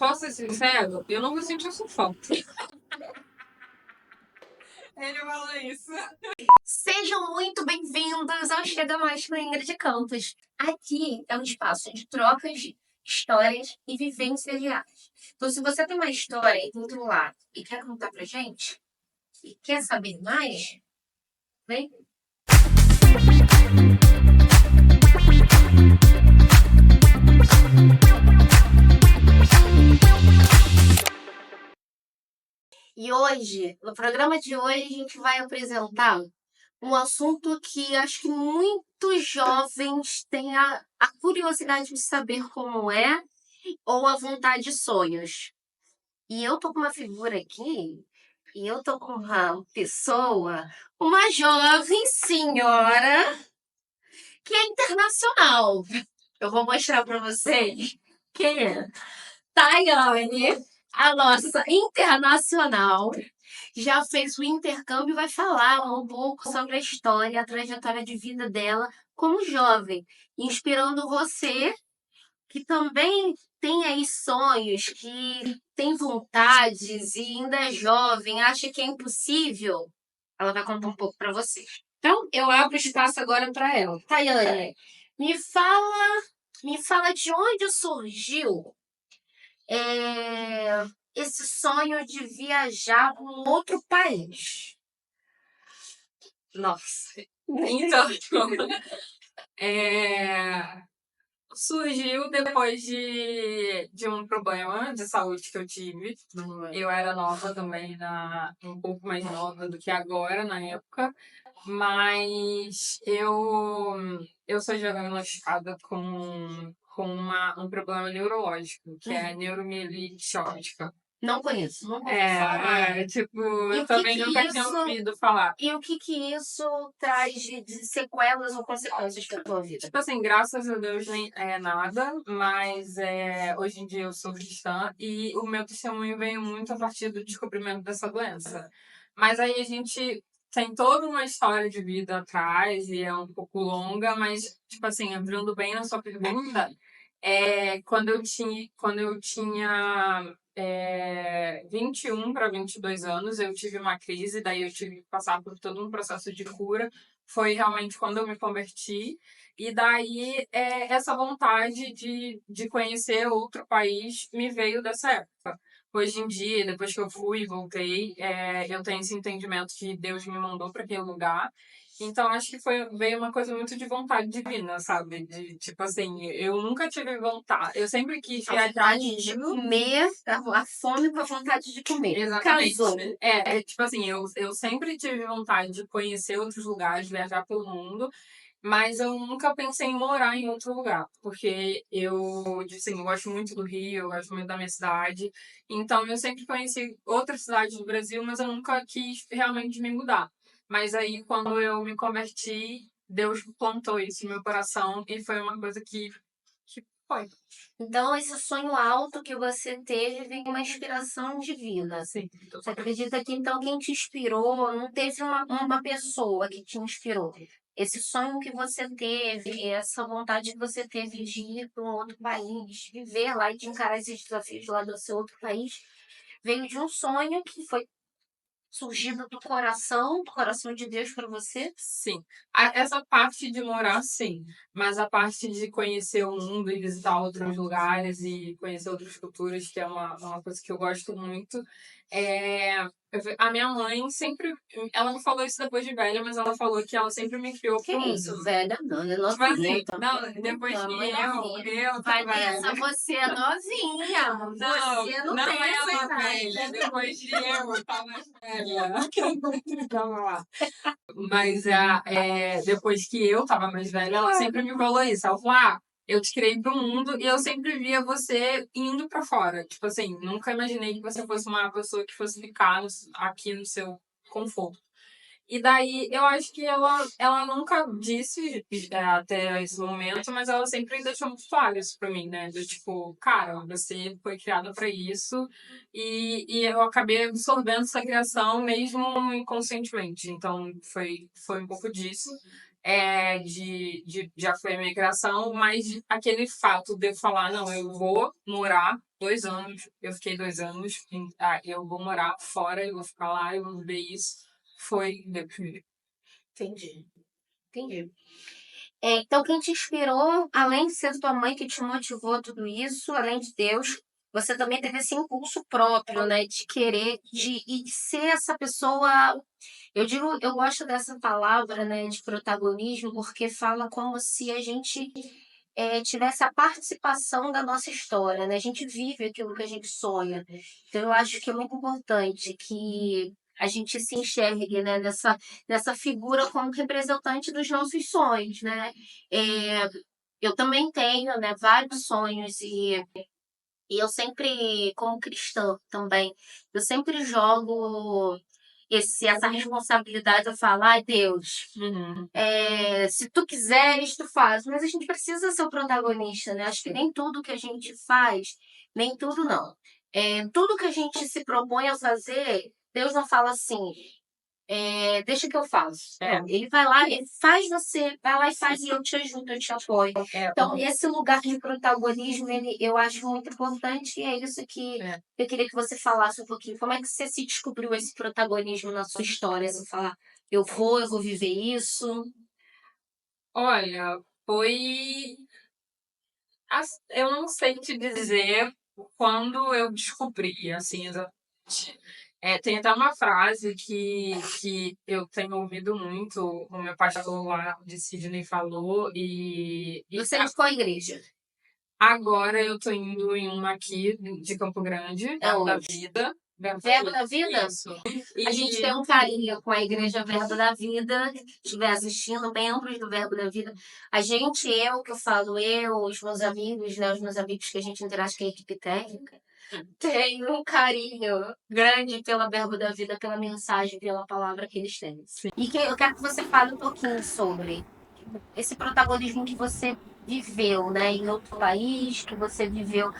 Posso ser sincero? Eu não vou sentir essa falta. Ele falou isso. Sejam muito bem-vindos ao Chega Mais com Ingrid Campos. Aqui é um espaço de trocas, histórias e vivências diárias. Então, se você tem uma história aí do outro lado e quer contar pra gente, e quer saber mais, vem. E hoje, no programa de hoje, a gente vai apresentar um assunto que acho que muitos jovens têm a curiosidade de saber como é ou a vontade de sonhos. E eu tô com uma figura aqui, e eu tô com uma pessoa, uma jovem senhora que é internacional. Eu vou mostrar para vocês quem é. Tayane, a nossa internacional, já fez o intercâmbio e vai falar um pouco sobre a história, a trajetória de vida dela como jovem, inspirando você que também tem aí sonhos, que tem vontades e ainda é jovem, acha que é impossível. Ela vai contar um pouco para vocês. Então, eu abro espaço agora para ela. Tayane, me fala de onde surgiu esse sonho de viajar para um outro país. Nossa. Então, surgiu depois de um problema de saúde que eu tive. Eu era nova também, um pouco mais nova do que agora, na época. Mas eu sou diagnosticada com um problema neurológico, que é neuromielite óptica. Não conheço, não ouvi falar. Eu também nunca tinha ouvido falar. E o que isso traz de sequelas ou consequências para a tua vida? Tipo assim, graças a Deus nem é nada, mas hoje em dia eu sou cristã e o meu testemunho veio muito a partir do descobrimento dessa doença. Mas aí a gente tem toda uma história de vida atrás e é um pouco longa, mas, tipo assim, abrindo bem na sua pergunta, quando eu tinha 21 para 22 anos, eu tive uma crise, daí eu tive que passar por todo um processo de cura. Foi realmente quando eu me converti. E daí, essa vontade de conhecer outro país me veio dessa época. Hoje em dia, depois que eu fui e voltei, eu tenho esse entendimento que Deus me mandou para aquele lugar. Então, acho que veio uma coisa muito de vontade divina, sabe? De, tipo assim, eu nunca tive vontade. Eu sempre quis viajar de comer, a fome com a vontade de comer. Exatamente. Casou. Tipo assim, eu sempre tive vontade de conhecer outros lugares, viajar pelo mundo, mas eu nunca pensei em morar em outro lugar, porque assim, eu gosto muito do Rio, eu gosto muito da minha cidade, então eu sempre conheci outras cidades do Brasil, mas eu nunca quis realmente me mudar. Mas aí, quando eu me converti, Deus plantou isso no meu coração e foi uma coisa que foi. Então, esse sonho alto que você teve vem uma inspiração divina. Sim. Você acredita que então quem te inspirou, não teve uma pessoa que te inspirou? Esse sonho que você teve, essa vontade que você teve de ir para um outro país, viver lá e de encarar esses desafios lá do seu outro país, veio de um sonho que foi surgido do coração de Deus para você? Sim. Essa parte de morar, sim. Mas a parte de conhecer o mundo e visitar outros lugares e conhecer outras culturas, que é uma coisa que eu gosto muito. A minha mãe sempre. Ela não falou isso depois de velha, mas ela falou que ela sempre me criou Que pro mundo. isso, velha? Não, é Tipo assim, novinha. não, depois que eu Vai tava nessa, você é novinha. Você não tem essa ela idade. velha, depois que eu tava mais velha. Calma lá. Mas depois que eu tava mais velha, ela sempre me falou isso. Ela falou, eu te criei pro mundo e eu sempre via você indo pra fora. Tipo assim, nunca imaginei que você fosse uma pessoa que fosse ficar aqui no seu conforto. E daí, eu acho que ela nunca disse até esse momento, mas ela sempre deixou muito claro isso pra mim, né? Do tipo, cara, você foi criada pra isso e eu acabei absorvendo essa criação mesmo inconscientemente. Então, foi um pouco disso. já foi a migração, mas aquele fato de eu falar, não, eu vou morar 2 anos, eu fiquei 2 anos, eu vou morar fora, eu vou ficar lá, eu vou viver isso, foi depois. Entendi. Entendi. Então, quem te inspirou, além de ser tua mãe que te motivou a tudo isso, além de Deus, você também teve esse impulso próprio, né? De querer, de ser essa pessoa. Eu digo, eu gosto dessa palavra, né? De protagonismo, porque fala como se a gente tivesse a participação da nossa história, né? A gente vive aquilo que a gente sonha. Então, eu acho que é muito importante que a gente se enxergue, né, nessa figura como representante dos nossos sonhos, né? É, eu também tenho, né, vários sonhos e eu sempre, como cristã também, eu sempre jogo essa responsabilidade. Eu falo, ai Deus, se tu quiseres, tu faz. Mas a gente precisa ser o protagonista, né? Acho que nem tudo que a gente faz, nem tudo não. Tudo que a gente se propõe a fazer, Deus não fala assim, deixa que eu faço. Não, ele vai lá, ele faz você, vai lá e faz e eu te ajudo, eu te apoio. Então, esse lugar de protagonismo, eu acho muito importante e é isso que eu queria que você falasse um pouquinho. Como é que você se descobriu esse protagonismo na sua história? Você falar, eu vou viver isso. Olha, foi. Eu não sei te dizer quando eu descobri, assim, exatamente. Tem até uma frase que eu tenho ouvido muito, o meu pastor lá de Sydney falou, Você é de qual igreja? agora eu tô indo em uma aqui de Campo Grande, É da onde? Vida. Verbo da Vida? Isso. A gente tem um carinho com a Igreja Verbo da Vida, que estiver assistindo, membros do Verbo da Vida. A gente, que eu falo, os meus amigos, né, os meus amigos que a gente interage com a equipe técnica, tem um carinho grande pela Verbo da Vida, pela mensagem, pela palavra que eles têm. Sim. E que eu quero que você fale um pouquinho sobre esse protagonismo que você viveu, né, em outro país, que você viveu,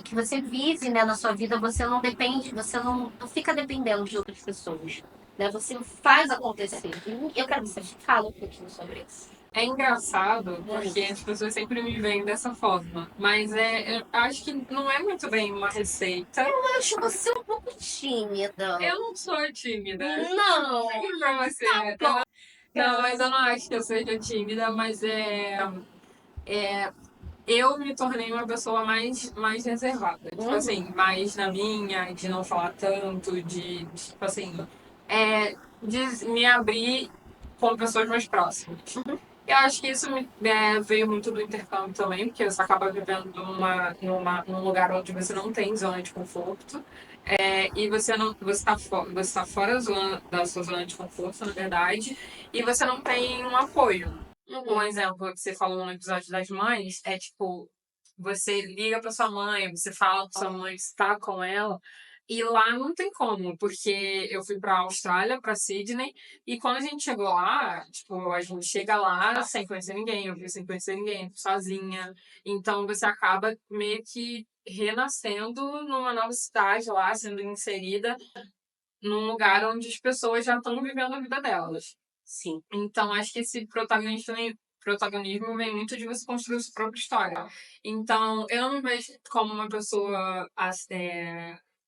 que você vive, né, na sua vida, você não depende, você não fica dependendo de outras pessoas, né, você faz acontecer. E eu quero que você fale um pouquinho sobre isso. É engraçado porque as pessoas sempre me veem dessa forma, mas eu acho que não é muito bem uma receita. Eu acho você um pouco tímida. Eu não sou tímida. Não. Pra você. Bom, Não, mas eu não acho que eu seja tímida, mas eu me tornei uma pessoa mais reservada. Tipo assim, mais na minha, de não falar tanto, tipo assim, de me abrir com pessoas mais próximas. Eu acho que isso veio muito do intercâmbio também, porque você acaba vivendo num lugar onde você não tem zona de conforto. E você tá fora da sua zona de conforto, na verdade, e você não tem um apoio. Um exemplo que você falou no episódio das mães é tipo, você liga pra sua mãe, você fala pra sua mãe que está com ela, e lá não tem como, porque eu fui pra Austrália, pra Sydney, e quando a gente chegou lá, tipo, a gente chega lá sem conhecer ninguém, eu fui sem conhecer ninguém, sozinha. Então você acaba meio que renascendo numa nova cidade lá, sendo inserida num lugar onde as pessoas já estão vivendo a vida delas. Sim. Então, acho que esse protagonismo vem muito de você construir sua própria história. Então, eu não me vejo como uma pessoa.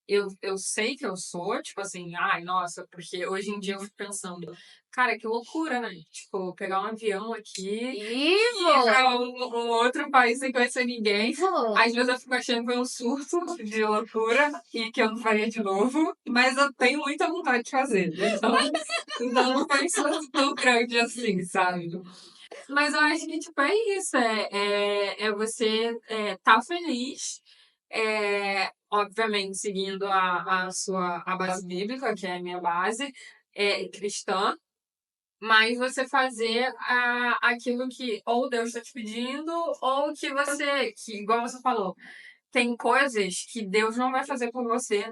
Eu sei que eu sou, tipo assim, ai, nossa, porque hoje em dia eu fico pensando, cara, que loucura, né? Tipo, pegar um avião aqui e ir pra um outro país sem conhecer ninguém. Às vezes eu fico achando que é um surto de loucura e que eu não faria de novo, mas eu tenho muita vontade de fazer. Então não foi isso tão grande assim, sabe? Mas eu acho que, tipo, é isso. É você tá feliz, obviamente seguindo a base bíblica, que é a minha base, cristã, mas você fazer aquilo que ou Deus está te pedindo, ou que igual você falou, tem coisas que Deus não vai fazer por você,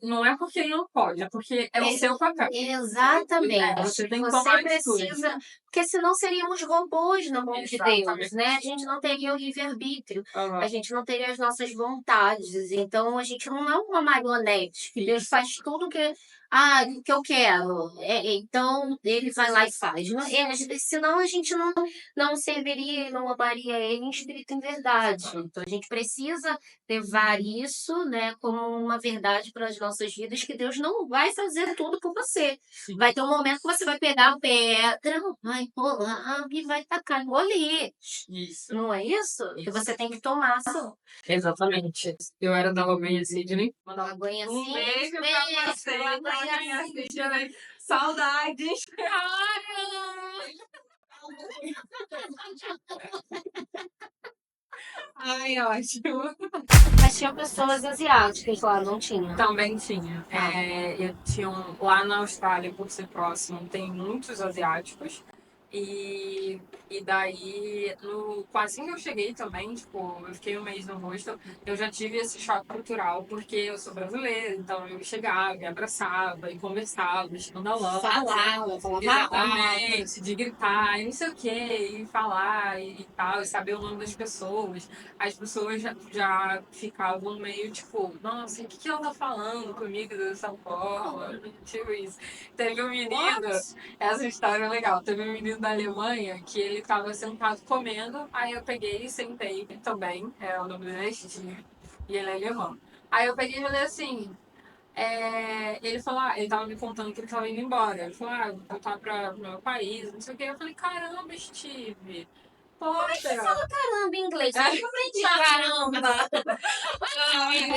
não é porque ele não pode, é porque é o seu papel. Exatamente. Você tem que Você tomar precisa, porque senão seríamos robôs na mão de Deus, Exatamente. né? A gente não teria o livre-arbítrio, Aham. a gente não teria as nossas vontades, então a gente não é uma marionete, que Deus faz tudo que o que eu quero. Então, ele vai lá e faz. Senão a gente não serviria, não amaria ele em espírito e em verdade. Então, a gente precisa levar isso, né, como uma verdade para as nossas vidas, que Deus não vai fazer tudo por você. Vai ter um momento que você vai pegar a pedra, vai rolar e vai tacar no ali. Isso. Não é isso? E você tem que tomar ação. Exatamente. Eu era da Lagoinha Sidney. Mandar uma aguinha Um assim. beijo pra você, Lagoinha Sidney. Saudades. Ai, ótimo. Mas tinha pessoas asiáticas lá, não tinha? Também tinha. Eu tinha lá na Austrália, por ser próximo, tem muitos asiáticos. E daí, assim que eu cheguei também, tipo, eu fiquei um mês no hostel, eu já tive esse choque cultural, porque eu sou brasileira, então eu chegava e abraçava e conversava, escandalosa. Falava. Exatamente, de gritar e não sei o que, e falar e tal, e saber o nome das pessoas. As pessoas já ficavam meio tipo, nossa, o que ela tá falando comigo dessa forma? Tipo isso. Teve um menino, essa história é legal, teve um menino da Alemanha que ele tava sentado comendo, aí eu peguei e sentei também, o nome dele é Steve, e ele é alemão. Aí eu peguei e falei assim, ele falou, ele tava me contando que ele tava indo embora. Ele falou, vou voltar pro meu país, não sei o que. Eu falei, caramba, Steve. Poxa. Caramba, em inglês. Eu aprendi caramba.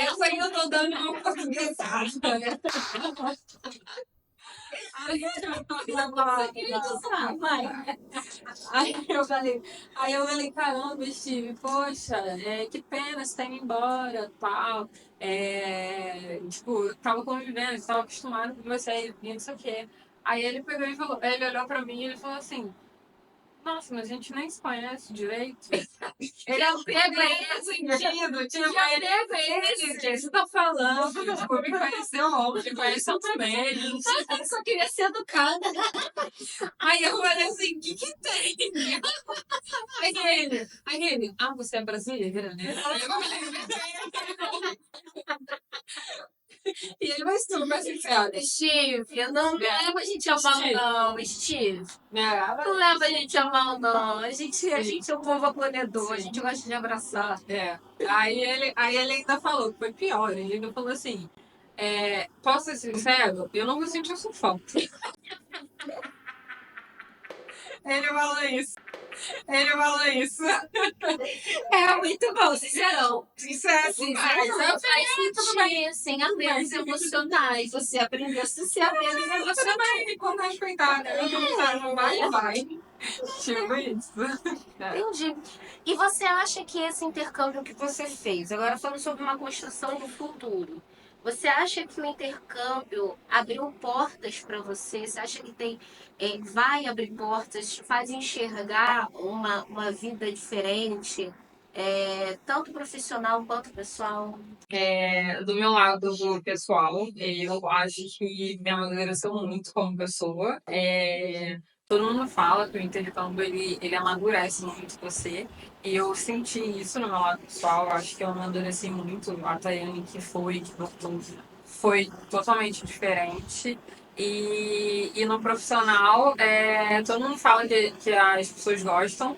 Essa aí eu tô dando uma portuguesada. Aí eu falei, caramba, Steve, poxa, que pena você tá indo embora, tal. Tipo, tava convivendo, tava acostumado com você, e não sei o quê. Aí ele pegou e falou, ele olhou pra mim e ele falou assim, nossa, mas a gente nem se conhece direito. Ele é pego sentido, tipo, ele é esse que você tá falando. Tipo, me conheceu ontem, me conheceu também. Eu só queria ser educada. Aí eu falei assim, o que tem? Aí ele, você é brasileira, né? E ele vai super sincero. Steve, não leva a gente a mal, não, Steve. Não leva a gente a mal, não. A gente é um povo acolhedor, a gente gosta de abraçar. Aí ele ainda falou que foi pior. Ele ainda falou assim: posso ser sincero? Eu não me senti sufoco. Ele falou isso. É muito bom, sincerão. Sincero, Faz sentir, assim, amelos emocionais. Você aprendeu a ser amelos emocionais. também, quando respeitar, né? Não vai. Tipo isso. Entendi. E você acha que esse intercâmbio que você fez, agora falando sobre uma construção do futuro, você acha que o intercâmbio abriu portas para você? Você acha que vai abrir portas, faz enxergar uma vida diferente, tanto profissional quanto pessoal? Do meu lado pessoal, eu acho que me amadureceu muito como pessoa. Todo mundo fala que o intercâmbio ele amadurece muito você. E eu senti isso no meu lado pessoal. Eu acho que eu amadureci muito. A Tayane que voltou, foi totalmente diferente. E no profissional, todo mundo fala que as pessoas gostam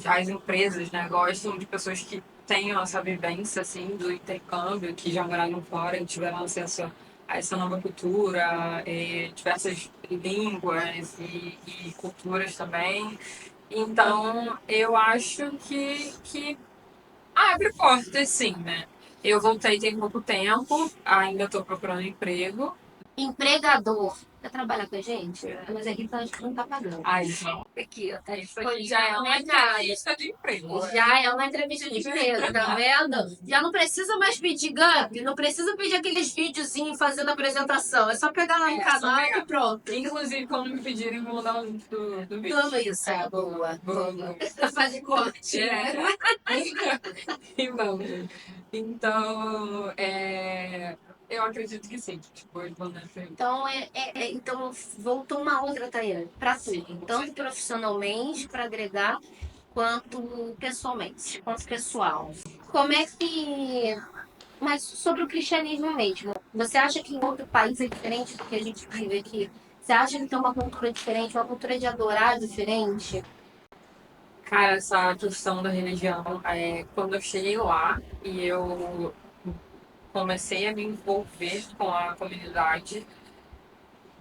as empresas, né, gostam de pessoas que tenham essa vivência, assim, do intercâmbio, que já moraram fora e tiveram acesso a essa nova cultura, diversas línguas e culturas também. Então, eu acho que abre portas, sim, né? Eu voltei tem pouco tempo, ainda estou procurando emprego. Empregador. Quer trabalhar com a gente? Mas aqui a gente não tá pagando. Ai, não. Aqui, ó. Isso aqui já é uma entrevista de emprego. Já é uma entrevista de emprego, tá vendo? Já não precisa mais pedir GUP, não precisa pedir aqueles videozinhos fazendo apresentação. É só pegar lá no canal e pronto. Inclusive, quando me pedirem, vou mandar o link do vídeo. Tudo isso. Boa. Fazer corte. E vamos. Então, eu acredito que sim. Tipo, eu vou nessa. Então voltou uma outra, Tayane, para tudo. Tanto profissionalmente, para agregar, quanto pessoalmente, quanto pessoal. Como é que Mas sobre o cristianismo mesmo, você acha que em outro país é diferente do que a gente vive aqui? Você acha que tem uma cultura diferente, uma cultura de adorar diferente? Cara, essa questão da religião, quando eu cheguei lá e eu comecei a me envolver com a comunidade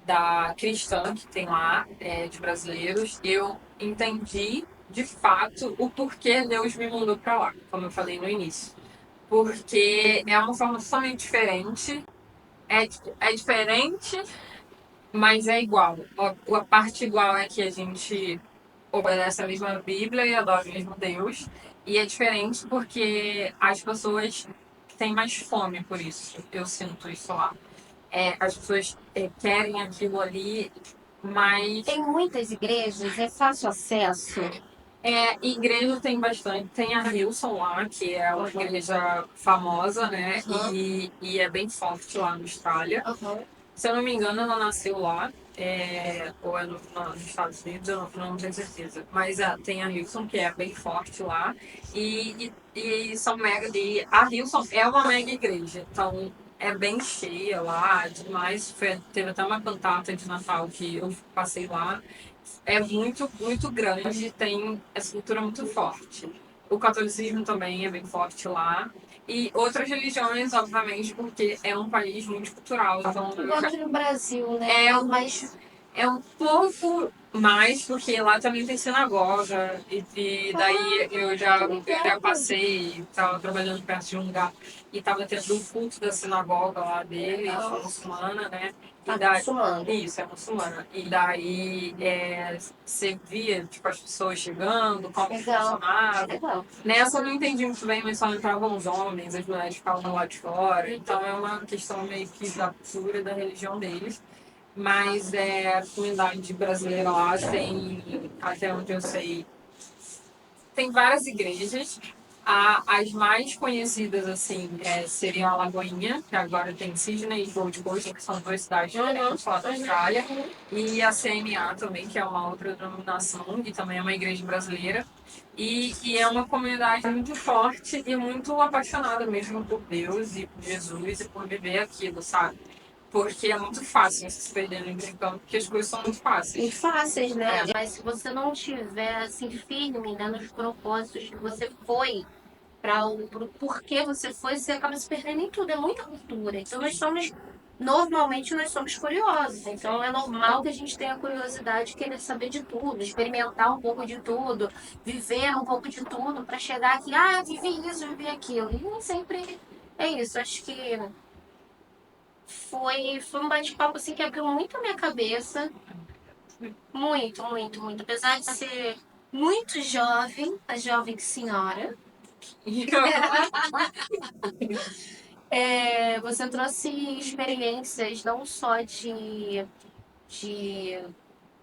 da cristã que tem lá, de brasileiros, eu entendi de fato o porquê Deus me mandou para lá, como eu falei no início. Porque é uma forma totalmente diferente, é diferente, mas é igual. A parte igual é que a gente obedece a mesma Bíblia e adora o mesmo Deus. E é diferente porque as pessoas têm mais fome por isso. Eu sinto isso lá. As pessoas querem aquilo ali, mas Tem muitas igrejas, é fácil acesso. igreja tem bastante. Tem a Hillsong lá, que é uma igreja famosa, né? E é bem forte lá na Austrália. Uhum. Se eu não me engano, ela nasceu lá, ou é nos Estados Unidos, eu não tenho certeza. Mas tem a Hilson, que é bem forte lá, e são mega. E a Hilson é uma mega igreja, então é bem cheia lá, demais. Teve até uma cantata de Natal que eu passei lá. É muito, muito grande, tem essa cultura muito forte. O catolicismo também é bem forte lá. E outras religiões, obviamente, porque é um país multicultural. Então, Igual aqui no Brasil, né? Mas é um pouco mais, porque lá também tem sinagoga. E daí eu já passei, estava trabalhando perto de um lugar e estava tendo um culto da sinagoga lá deles, muçulmana, né? E daí, muçulmano. isso, é muçulmana. E daí você via, tipo, as pessoas chegando, como funcionava. Legal. Nessa eu não entendi muito bem, mas só entravam os homens, as mulheres ficavam lá de fora. Então é uma questão meio que da cultura e da religião deles. Mas a comunidade brasileira lá tem, até onde eu sei, tem várias igrejas. As mais conhecidas, assim, seriam a Lagoinha, que agora tem Sydney e Gold Coast, que são duas cidades diferentes lá da Austrália. E a CMA também, que é uma outra denominação, e também é uma igreja brasileira. E é uma comunidade muito forte e muito apaixonada mesmo por Deus e por Jesus e por viver aquilo, sabe? Porque é muito fácil você se perder no intercâmbio, porque as coisas são muito E fáceis. fáceis, né? Mas se você não tiver assim firme, né, nos propósitos que você foi, para o pro porquê você foi, você acaba se perdendo em tudo. É muita cultura. Então normalmente nós somos curiosos. Então é normal que a gente tenha curiosidade de querer saber de tudo, experimentar um pouco de tudo, viver um pouco de tudo para chegar aqui, eu vivi isso, eu vivi aquilo. E nem sempre é isso. Acho que foi um bate-papo assim que abriu muito a minha cabeça. Muito, muito, muito. Apesar de ser muito jovem, a jovem senhora, você trouxe experiências não só de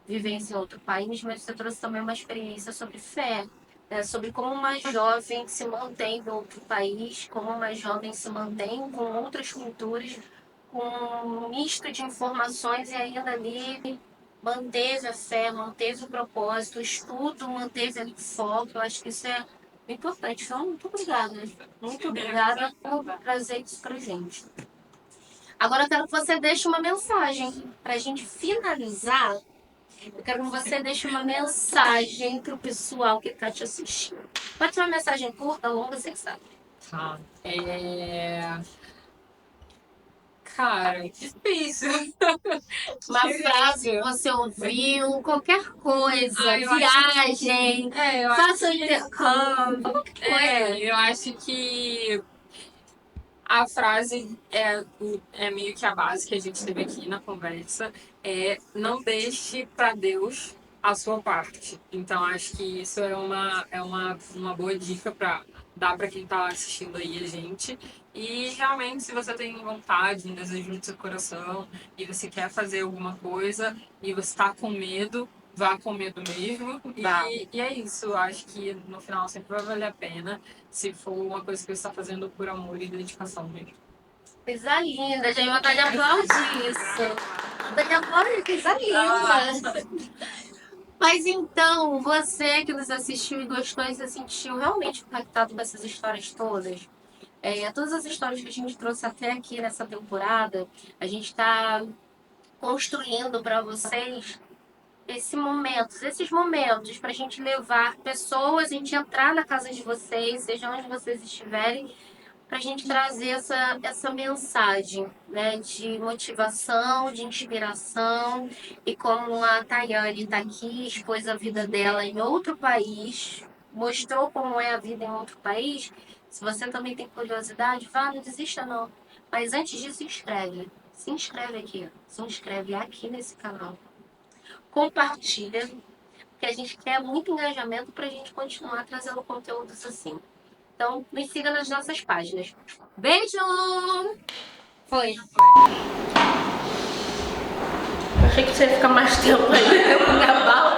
vivência em outro país, mas você trouxe também uma experiência sobre fé, né? Sobre como uma jovem se mantém em outro país, como uma jovem se mantém com outras culturas, com um misto de informações e ainda ali manteve a fé, manteve o propósito, o estudo, manteve ali o foco. Eu acho que isso é importante. Então, muito obrigada. Muito obrigada por trazer isso pra gente. Agora eu quero que você deixe uma mensagem para a gente finalizar. Eu quero que você deixe uma mensagem para o pessoal que está te assistindo. Pode ser uma mensagem curta, longa, você que sabe. Tá. Cara, difícil. Uma frase que você ouviu, qualquer coisa, Eu acho viagem, faça um intercâmbio, qualquer coisa. eu acho que a frase é meio que a base que a gente teve aqui na conversa. Não deixe para Deus a sua parte. Então, acho que isso é uma boa dica para dar para quem está assistindo aí a gente. E realmente, se você tem vontade, um desejo no seu coração, e você quer fazer alguma coisa, e você está com medo, vá com medo mesmo. E é isso. Acho que no final sempre vai valer a pena se for uma coisa que você está fazendo por amor e dedicação mesmo. Coisa linda, já ia vontade de aplaudir isso. Vontade de aplaudir, coisa linda. Mas então, você que nos assistiu e gostou e se sentiu realmente impactado com essas histórias todas, Todas as histórias que a gente trouxe até aqui nessa temporada, a gente está construindo para vocês esses momentos para a gente levar pessoas, a gente entrar na casa de vocês, seja onde vocês estiverem, para a gente trazer essa mensagem, né, de motivação, de inspiração. E como a Tayane está aqui, expôs a vida dela em outro país, mostrou como é a vida em outro país, se você também tem curiosidade, vá, não desista não. Mas antes disso, se inscreve aqui, se inscreve aqui nesse canal. Compartilha, porque a gente quer muito engajamento para a gente continuar trazendo conteúdos assim. Então, nos siga nas nossas páginas. Beijo! Foi. Achei que você ia ficar mais tempo aí. Eu com minha bala.